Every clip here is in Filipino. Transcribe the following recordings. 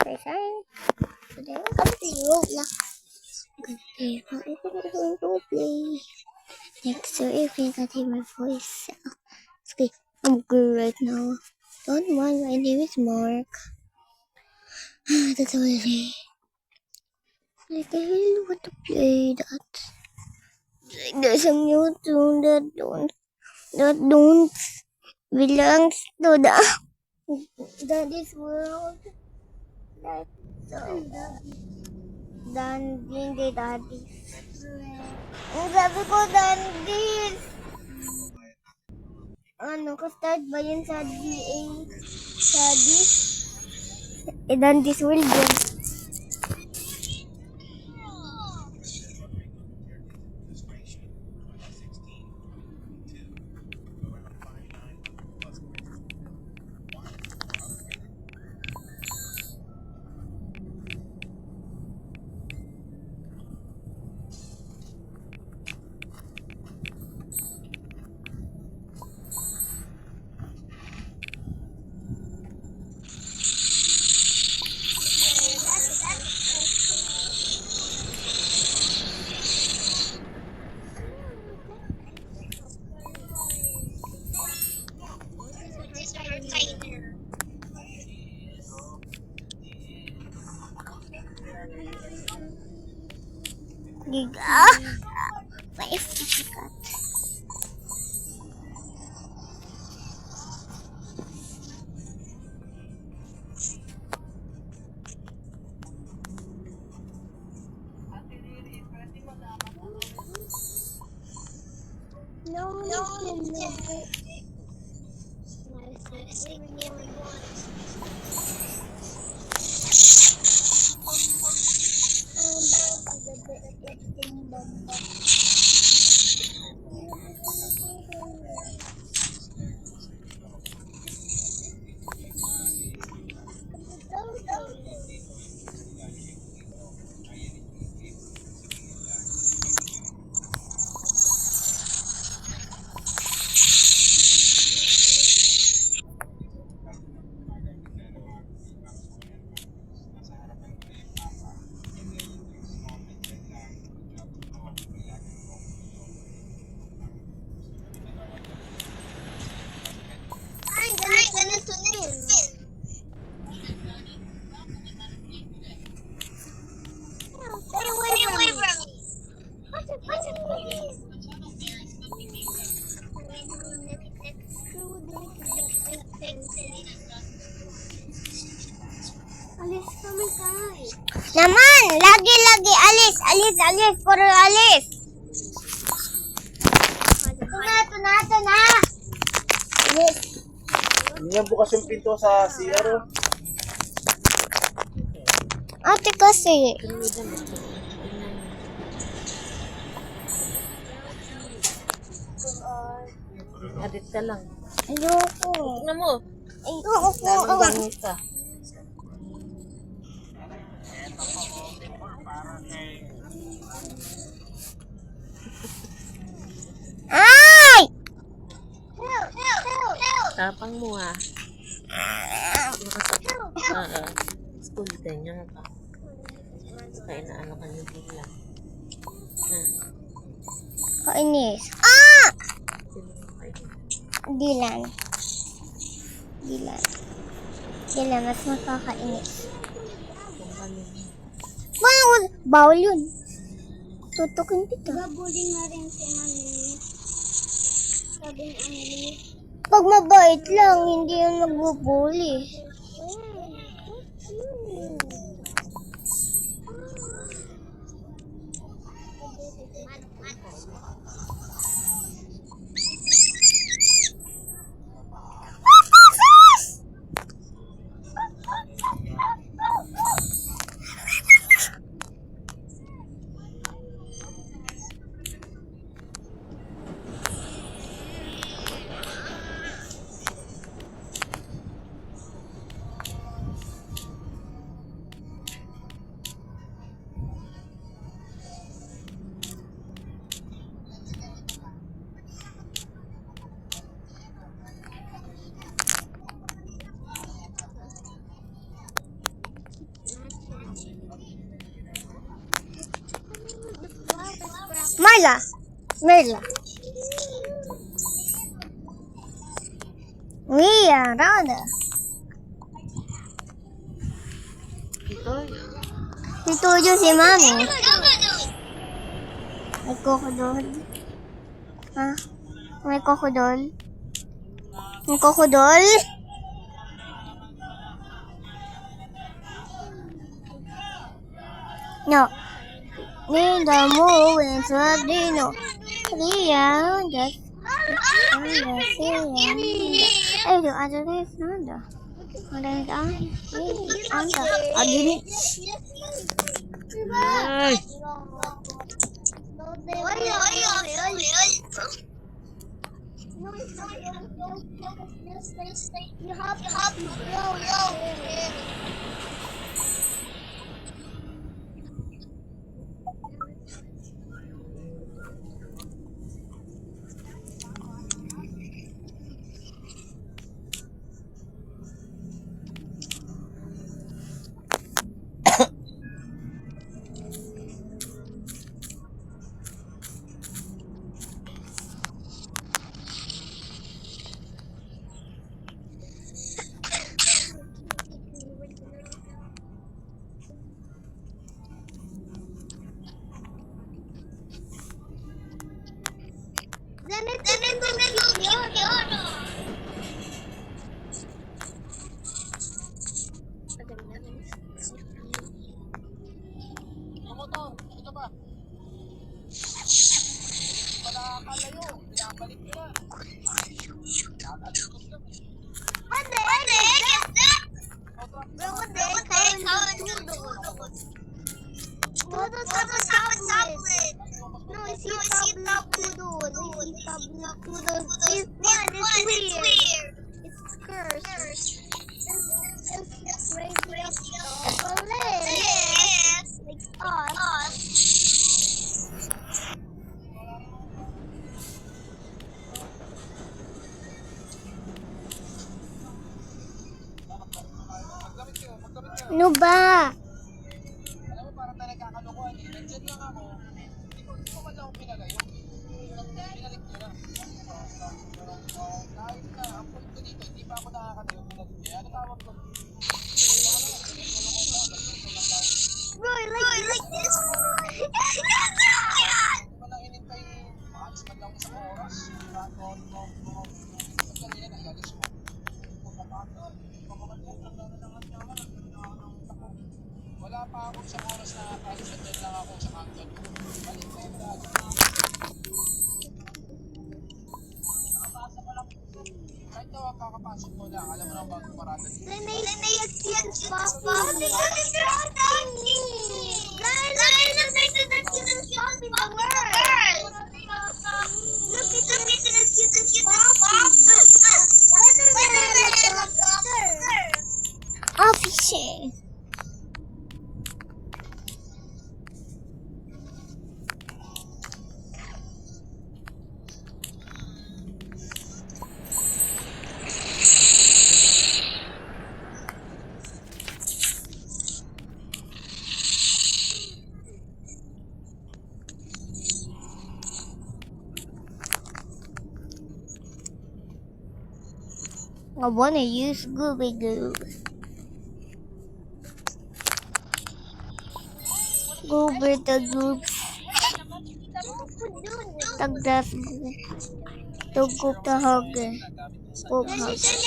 Today we're gonna play Roblox. We're gonna play next so if you can hear my voice. Okay, I'm good right now. Don't mind, my name is Mark. That's already. Like I really want to play that. Like there's a new tune that don't belongs to this world. Like so. Danding daddy. Ang sabi ko dandis. Ano, ka-start ba yun sa DA? Sa this? Dandis world yun. Giga. May sikat. No. Alis kami kay. Naman, lagi alis, puro alis. Tunato na. Alis. Hindi yan bukas yung pinto sa CR. Ate kasi. Adit ka lang. Ayoko. Tignan mo. Ayoko. Bangis ka. Ay! Tapang mo ha. School din yan ka. Kaya naano ka nyo bigla. Kainis. Dilan, mas makakainis. Bawal yun. Tutukin kita. Babuling na rin si Mami. Sabi ni Emily. Pag mabait lang, hindi yun magbubuli. Merla. Merla. Mia, Rana. Ito. Ito yun si Mami. May kokodol. Ha? May kokodol. May kokodol. No. Nida mo sa dino. Ria, just ay, do ada rin nanda. Ada anda. Adini. Ay! Ano ba? Officer. I wanna use Gooby Goo. Goober the Goop. Tagdas Goop. Tugup the Hugger. Goop Hugger.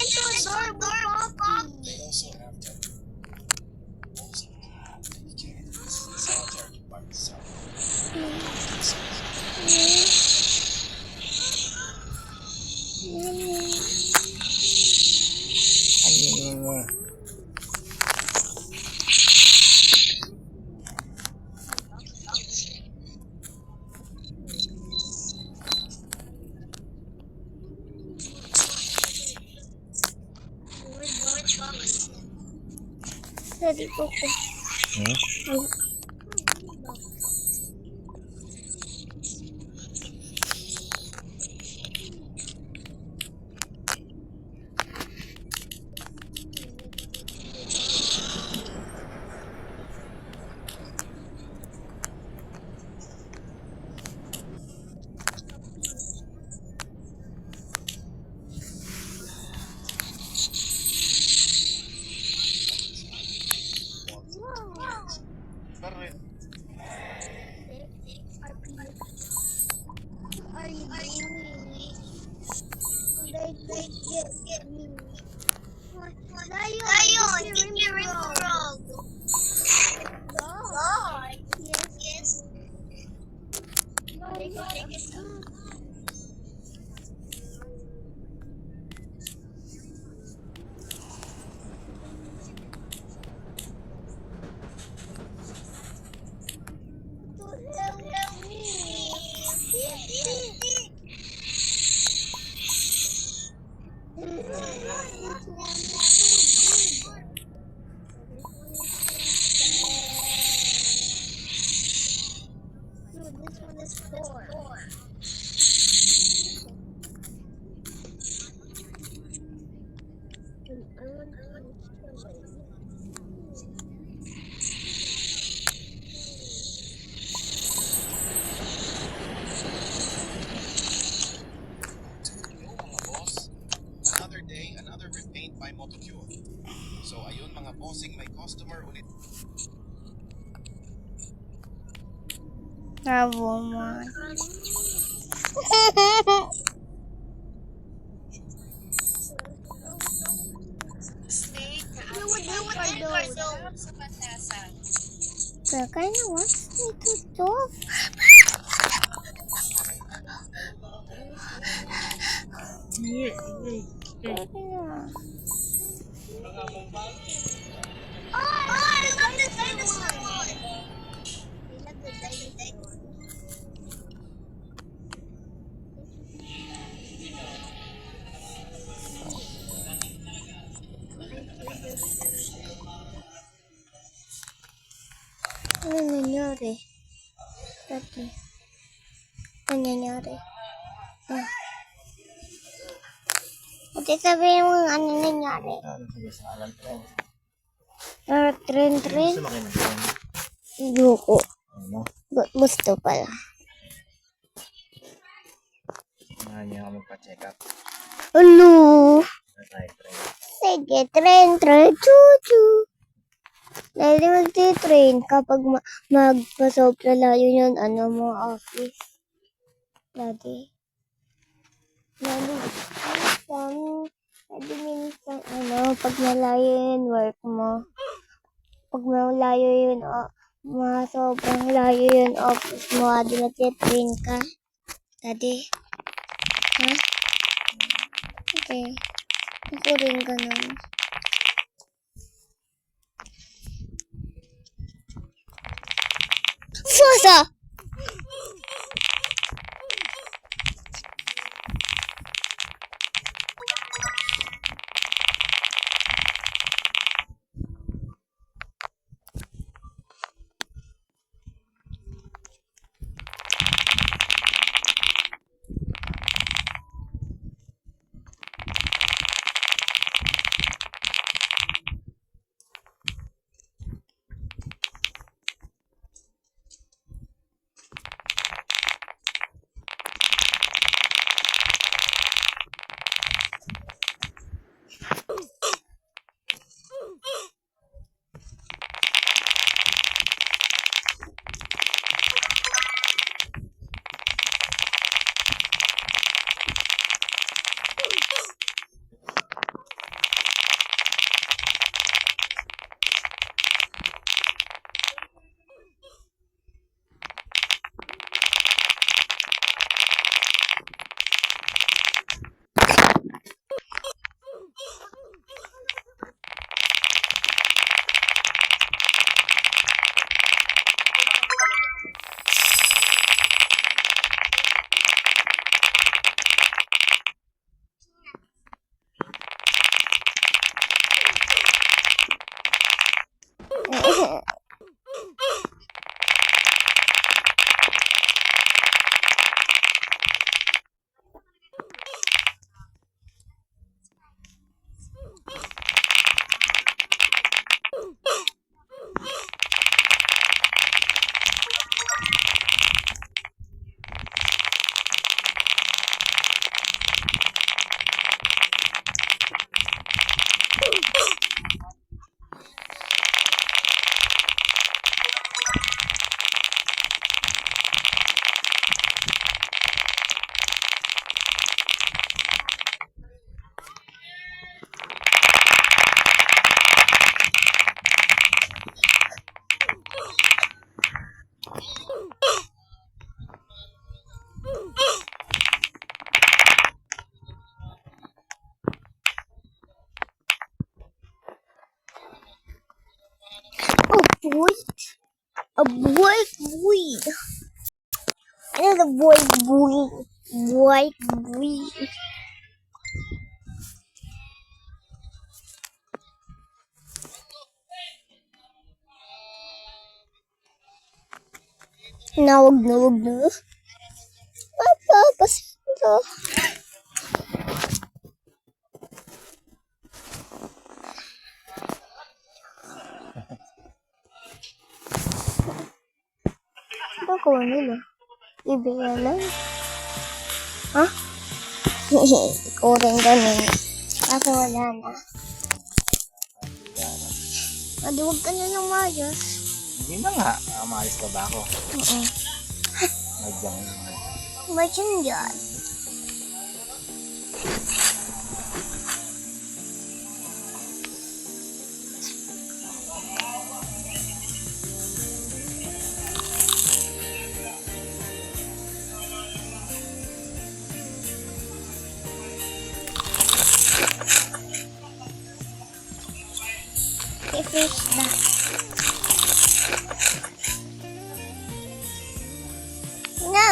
Tadi koko. Another day, another repaint by Motocure. So ayun mga bossing, may customer ulit. Bravo man. Kakay na what's ito? Kakay na. Ano nangyari? Dati. Ano nangyari? Ah. Ate, sabihin mo ano nangyari. Ano sige sa alam tren. Tren. Gusto mo kayo mag-tren? Ayoko. Ano? Gusto pala. Nga niya ako magpa-check up. Ano? Na tayo tren. Sige, tren. Chuchu. Dahil magti-train kapag magpasobra layo yun, ano mo, office. Daddy. Minsan, pag malayo yun, work mo. Pag malayo yun, sobrang layo yun, office mo, adi nagtitrain ka. Daddy. Ha? Okay. Ako rin ganun. Fusa! Avoid. Ano the Boy. Wag na. Papapasin Ako nila. Ibigay lang. Ha? Ikaw rin ganun. Kaso wala na. Adi, huwag ka na ng mayos. Hindi na nga. Maalis ka ba ako? Oo. Nagyang. Masin yan. I-fish na. Na!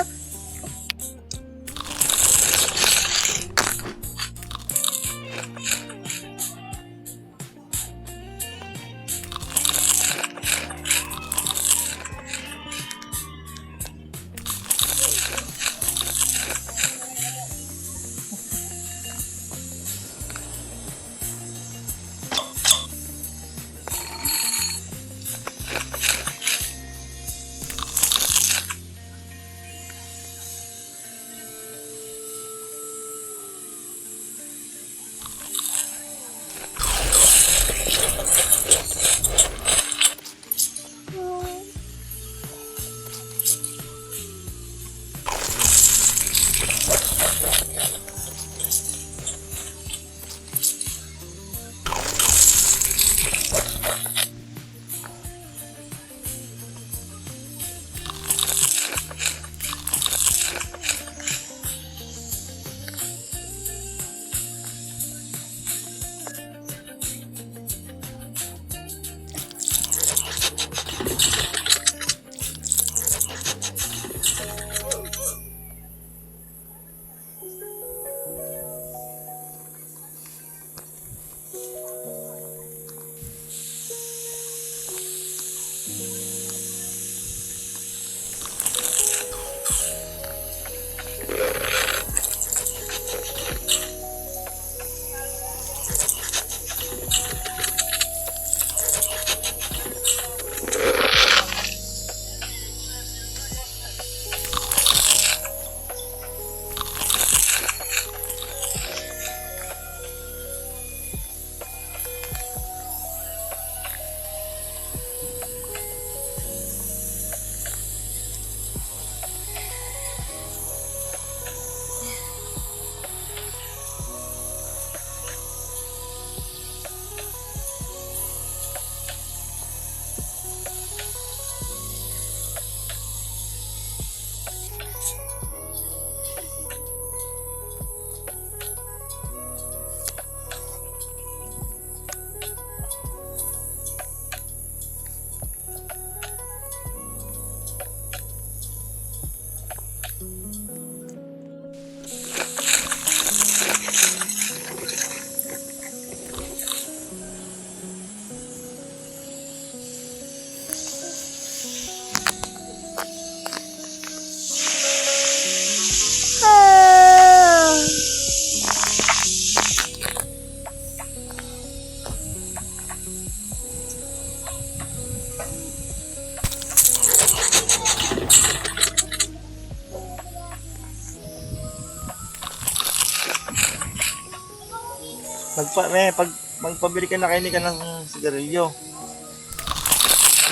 Magpabili ka na kayo ka ng sigarilyo.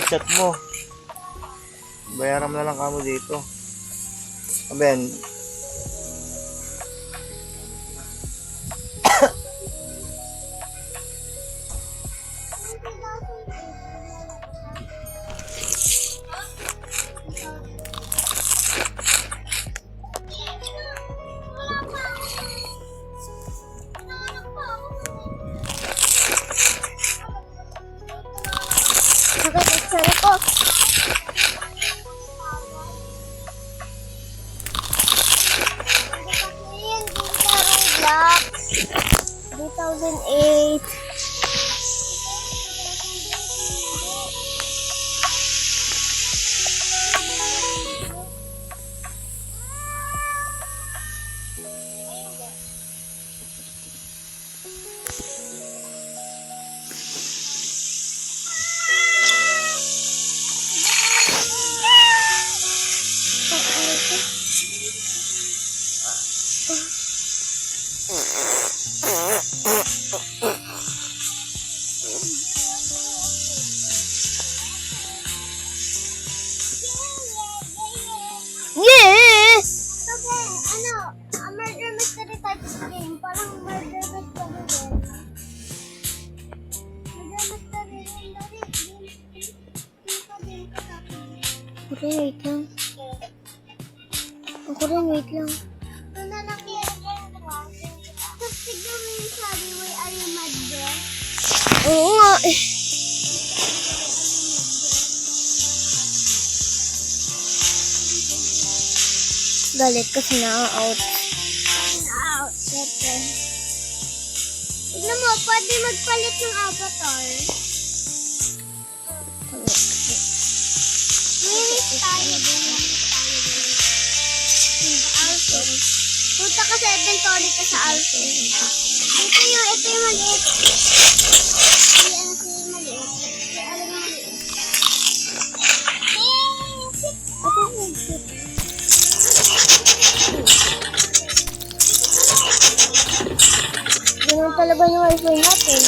I-chat mo. Bayaran mo na lang kamo dito. Aben. Sakit ko. Ayan, Roblox. 2008. Yes! Okay, murder mystery type of game. Parang murder mystery din. Murder mystery din. Ako rin, wait lang. Ako rin, wait lang. Tapos tignan mo yung sabi, why are you mad there? Oo nga eh. Galit kasi na-out. Na-out, syempre. Tignan mo, pwede magpalit ng avatar. Minit tayo din. Punta ka sa inventory ka sa Alpha. Ito yung maliit. Ayan ito yung maliit. Alam mo maliit. Ito yung maliit. Ganun talaga yung wifi natin.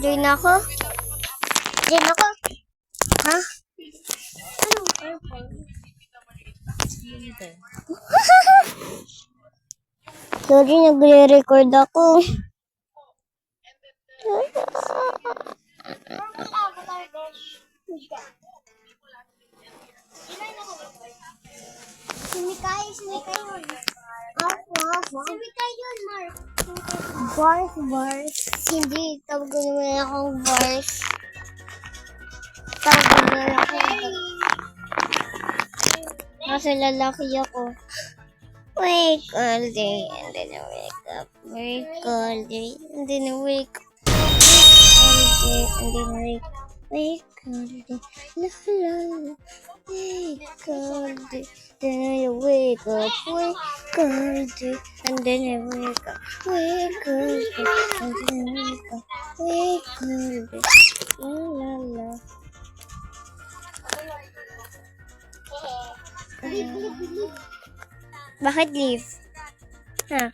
Join ako? Join ako? Ha? Anong purple? Sorry, nagre-record ako. Simikay yun. Simikay yun, Mark. Bars. Hindi, tawag ko naman akong bars. Tawag ko naman ako. Kasi lalaki ako. Wake all day, and then I wake up. Wake all day, and then I wake up. All day, and then I wake up. Wake all day, la la la. Wake all day, then I wake up. Wake all day, and then I wake up. Wake all day, and then I wake up. Wake all day, la la la. Bakit leave? Ha?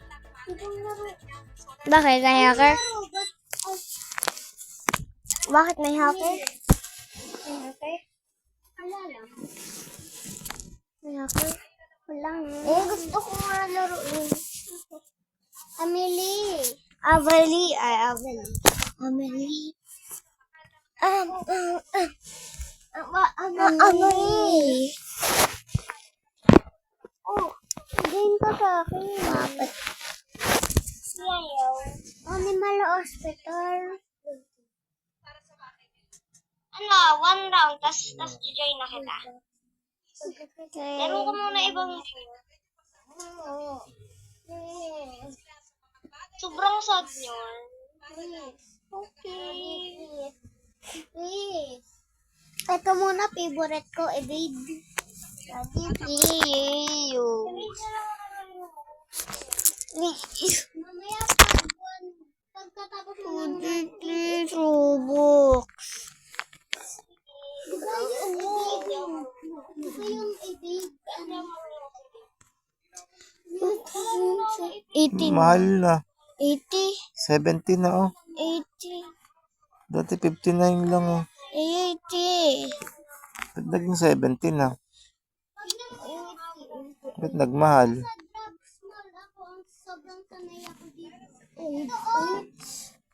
Bakit? May hacker? Bakit may hacker? May hacker? Wala lang. May hacker? Wala nga. Eh, gusto ko nga laruin. Emily! Amelie. Amelie. Amelie. Amelie. Oh, game ka sa akin. Dapat. Yayaw. Animal Hospital. Ano, 1 round, tas join na kita. Laro ko muna ibang sobrang sad yun. Okay. Ito muna, favorite ko, evade. Daddy, please. Mamaya pagkatapos mo ng please, Robux. Diba yung evade? 18. Mahal na. 80. 70 na oh. 80. Dati 59 lang oh. 80. Ba't naging 70 na? Ba't nagmahal? Sobrang sanay ako dito.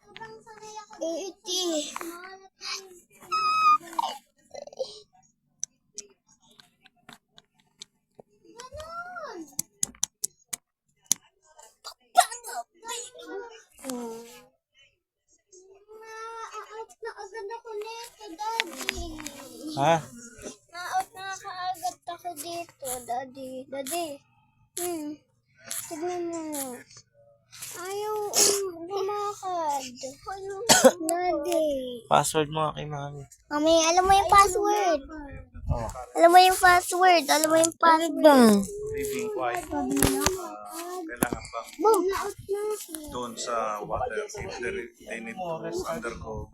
Sobrang sanay ako dito. 80. Ganon. Na-out na agad ako nito, Daddy. Ha? Na-out na kaagad ako dito, Daddy. Daddy. Tignan mo. Ayaw lumakad. Daddy. Password mo kay mami. Mami, alam mo yung password. Oh. Alam mo yung password. Alam mo yung password. Living quiet. Kailangan bang Boom. Na-out na ako. doon sa water if they need to undergo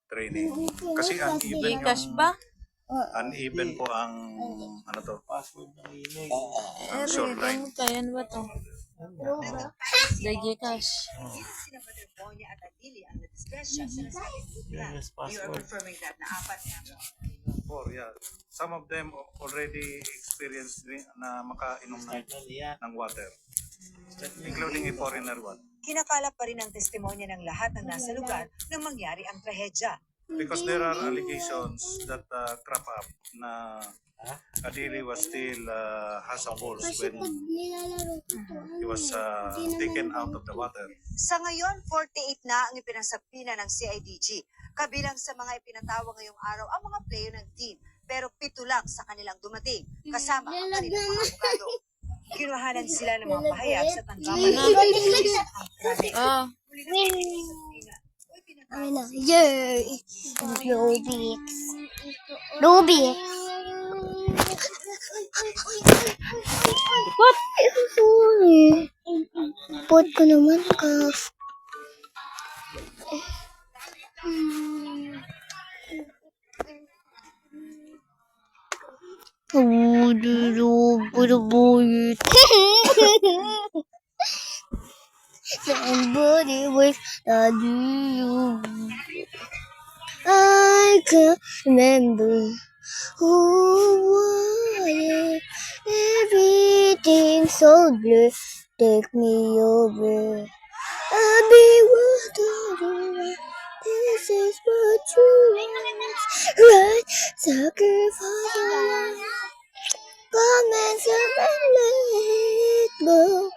training? Kasi uneven Gcash yung, ba? uneven po ang, ano to, Password ng email. shoreline. Kaya ba to? The Gcash. Yes, password. Or, yeah. Some of them already experienced na makainom ng water, including a foreigner one. Kinakalap pa rin ang testimonya ng lahat ng nasa lugar nang mangyari ang trahedya. Because there are allegations that crop up na Adili was still has a pulse when Nilalaro ko to. he was taken out of the water. Sa ngayon, 48 na ang ipinasapina ng CIDG. Kabilang sa mga ipinatawag ngayong araw ang mga player ng team. Pero 7 lang sa kanilang dumating, kasama ang kanilang mga abogado. Kinuhanan sila ng mga pahayag sa tanggapan ng Oh, Amin na. Yay! Rubix. Rubix. What? Sorry. Pot ko naman, Kaf. Somebody was you. I can't remember who was it. Everything so blue. Take me over. I'll be wondering. This is what you want. Right, sacrifice your life. Come and let it go.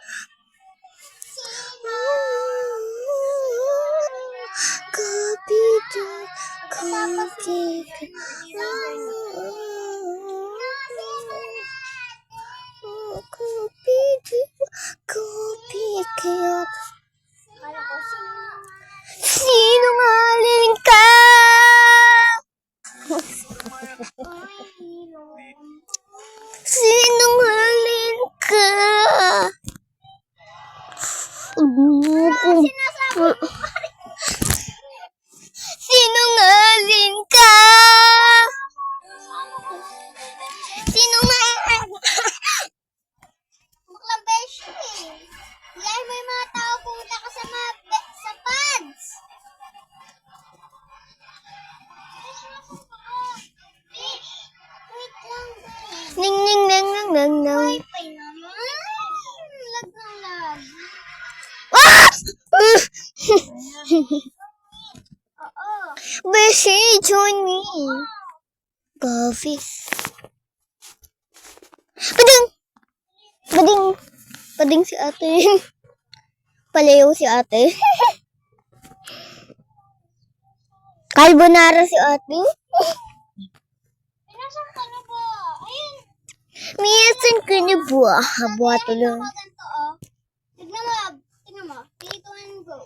Sinungaling ka! Sinungaling ka! Beshi, join me. Gafis. Pading! Pading! Pading si ate. Palayo si ate. Carbonara si ate. Nasaan ka na ba? Ayun. Miyasan ka na buah. Buah tuloy. Ganito, oh. Tignan mo. Tignan mo. Play to and go.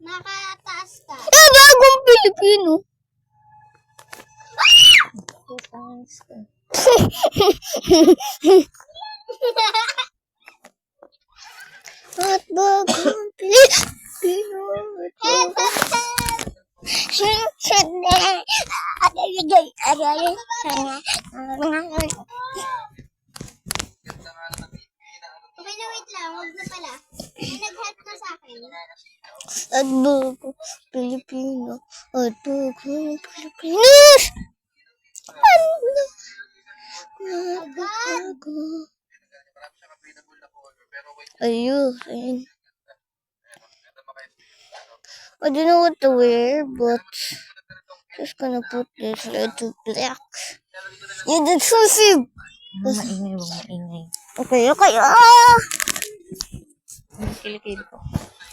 Nakataas ka. Bagong Pilipino. At bagong Pilipino. Wait lang. Huwag na pala. May nag-help na sa akin. At bagong Pilipino. At bagong Pilipino. Ayun. I don't know what to wear, but just gonna put this little black. Yeah, that's so sick. Maingay, huwag maingay. Okay. Kilikili ko.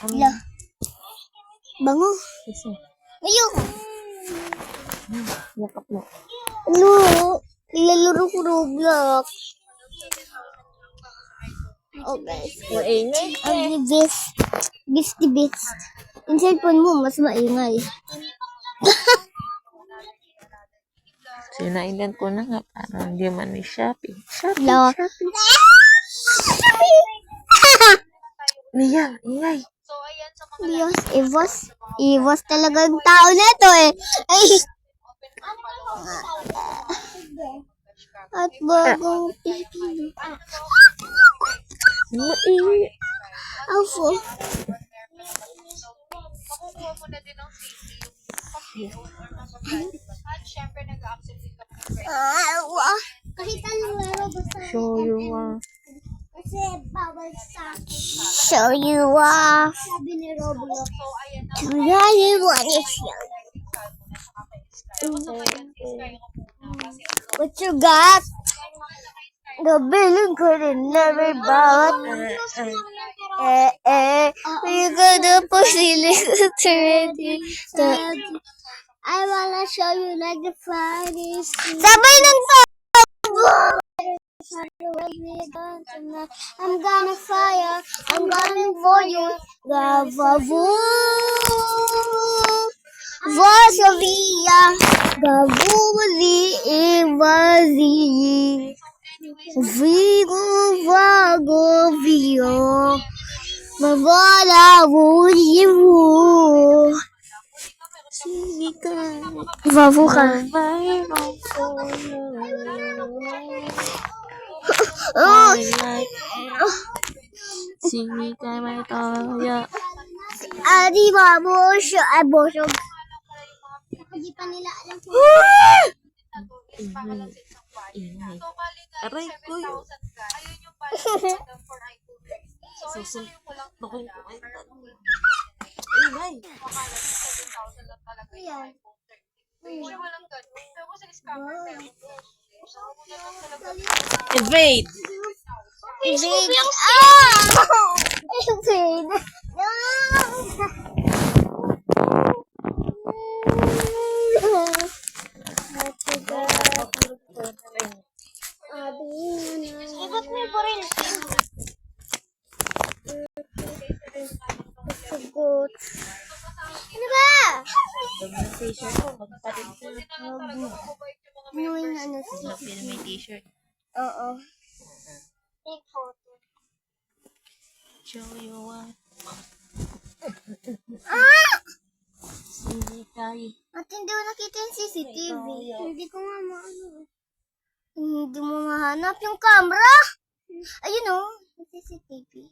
Wala. Bango. Kasi, Ayun. yakap mo. Ano? Ilalaro ko Roblox. Oh guys. Maingay. Ang the best. Yung cellphone mo, mas maingay. Sinailan ko na nga para hindi man may shopping. Shopping, Hello. shopping. Mia, ingay. Dios, Evos talaga yung tao na to eh. Ay. At bagong Pilipino. Maingay. Ako. Makukuha mo na din ng safety yung at syempre nag-accept din kami ng friends. Kahit anong laro basta. Show you Kasi bawal sa akin. Show you off. Sabi ni Roblox. So ayan na. Try you want to show. What you got? Gabiling ko rin na may bawat. You gotta push it ready. I wanna show you like the Friday scene. Sabay ng I'm gonna fire. I'm coming for you. Gavavu Vasavia Gavuli Evazi Vigo Vago Vio Mavala Vulivu Vavu ka. Oh, Sini kami toya. Adi Babosho Abosho. Hindi pa nila alam kung Ingay. So bali nga, Aray, ko 7,000 yun. guys. Ayun yung budget for iTuber. So isulit ko lang po Bakit na. ko kayo Akala Ingay. ko 7,000 lang talaga yung iPhone 13. Siya walang ganun. Pero kasi scammer tayo. So muna lang talaga. Evade. Evade. Evade. ba't may baril? Sagot. Ano ba? Pag-t-shirt ko, magpalit ko. Ano yung ano? Lapin may t-shirt. Oo. Take photo. Show you what. Sini tayo. At hindi ko nakita yung CCTV. Hindi ko nga maano. Hindi mo mahanap yung camera. Ayun o. Yung CCTV.